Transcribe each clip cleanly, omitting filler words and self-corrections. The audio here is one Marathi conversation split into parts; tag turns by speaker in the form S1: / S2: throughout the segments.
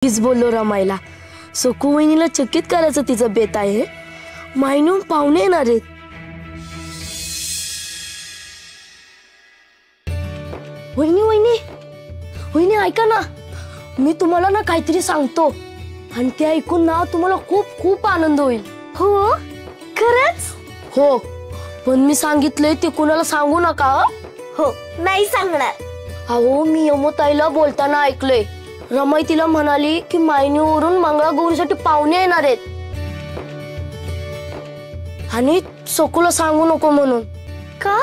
S1: मीच बोललो रमायला, सखू वहिनीला चकित करायचं तिचं बेत आहे. मायनून पाहुणे येणार आहेत. वहिनी वहिनी वहिनी ऐका ना, मी तुम्हाला ना काहीतरी सांगतो आणि ते ऐकून ना तुम्हाला खूप खूप आनंद होईल.
S2: हो खरंच?
S1: हो, पण मी सांगितलंय ते कुणाला सांगू नका.
S2: हो नाही सांगणार.
S1: अहो मी यमोताईला बोलताना ऐकलंय, रमाई तिला म्हणाली की मायनीवरून मंगळागौरीसाठी पाहुणे येणार आहेत आणि सखूला सांगू नको म्हणून.
S2: का?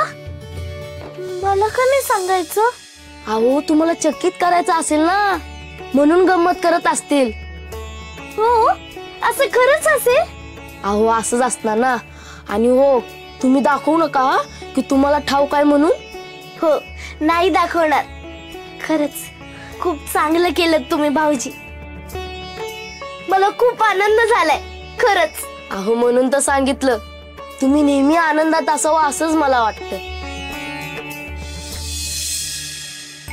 S2: मला का नाही सांगायचं?
S1: अहो तुम्हाला चकित करायचं असेल ना, म्हणून गंमत करत असतील.
S2: हो असं खरंच असेल?
S1: अहो असंच असणार ना. आणि हो, तुम्ही दाखवू नका की तुम्हाला ठाऊक आहे म्हणून.
S2: हो नाही दाखवणार. खरंच खूप चांगलं केलं तुम्ही भाऊजी, मला खूप आनंद झालाय खरंच.
S1: अहो म्हणून तर सांगितलं, तुम्ही नेहमी आनंदात असावं असंच मला वाटतं.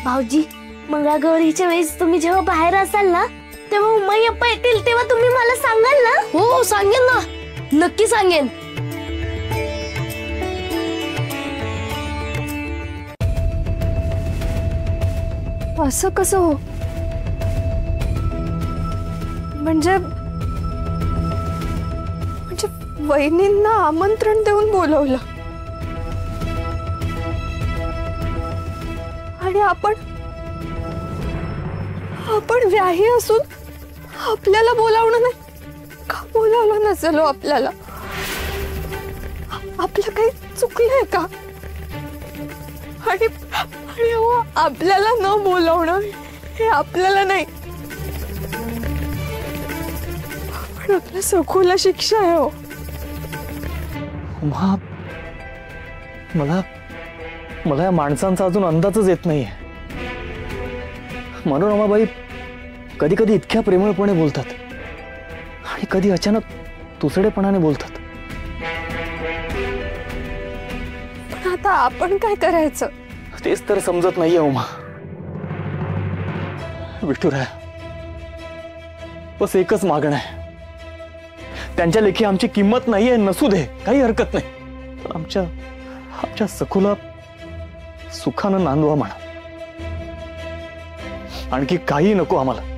S2: भाऊजी मंगळागौरीच्या वेळेस तुम्ही जेव्हा बाहेर असाल ना, तेव्हा उमाई अप्पा येतील तेव्हा तुम्ही मला सांगाल ना?
S1: हो सांगेन ना, नक्की सांगेन.
S3: असं कसं हो? म्हणजे वहिनींना आमंत्रण देऊन बोलवलं आणि आपण व्याही असून आपल्याला बोलावणं नाही का? बोलावलं नसेल आपल्याला? आपलं काही चुकलंय का? आणि हो, आपल्याला न बोलावणं हे आपल्याला नाही, पण आपल्या सखूला शिक्षा आहे. हो
S4: मला या माणसांचा अजून अंदाजच येत नाहीये. मनोरमाबाई कधी कधी इतक्या प्रेमळपणे बोलतात आणि कधी अचानक तुसडेपणाने बोलतात.
S3: पण आता आपण काय करायचं
S4: तेच तर समजत नाहीये उमा. विठुराया, बस एकच मागणं आहे, त्यांच्या लेखी आमची किंमत नाहीये, नसू दे, काही हरकत नाही, पण आमच्या सखूला सुखानं नांदवा म्हणा. आणखी काही नको आम्हाला.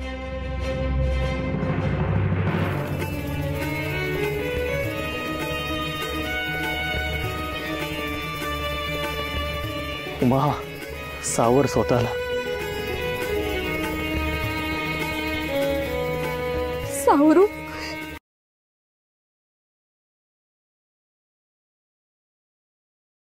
S4: उमा, सावर स्वतःला.
S3: सावरू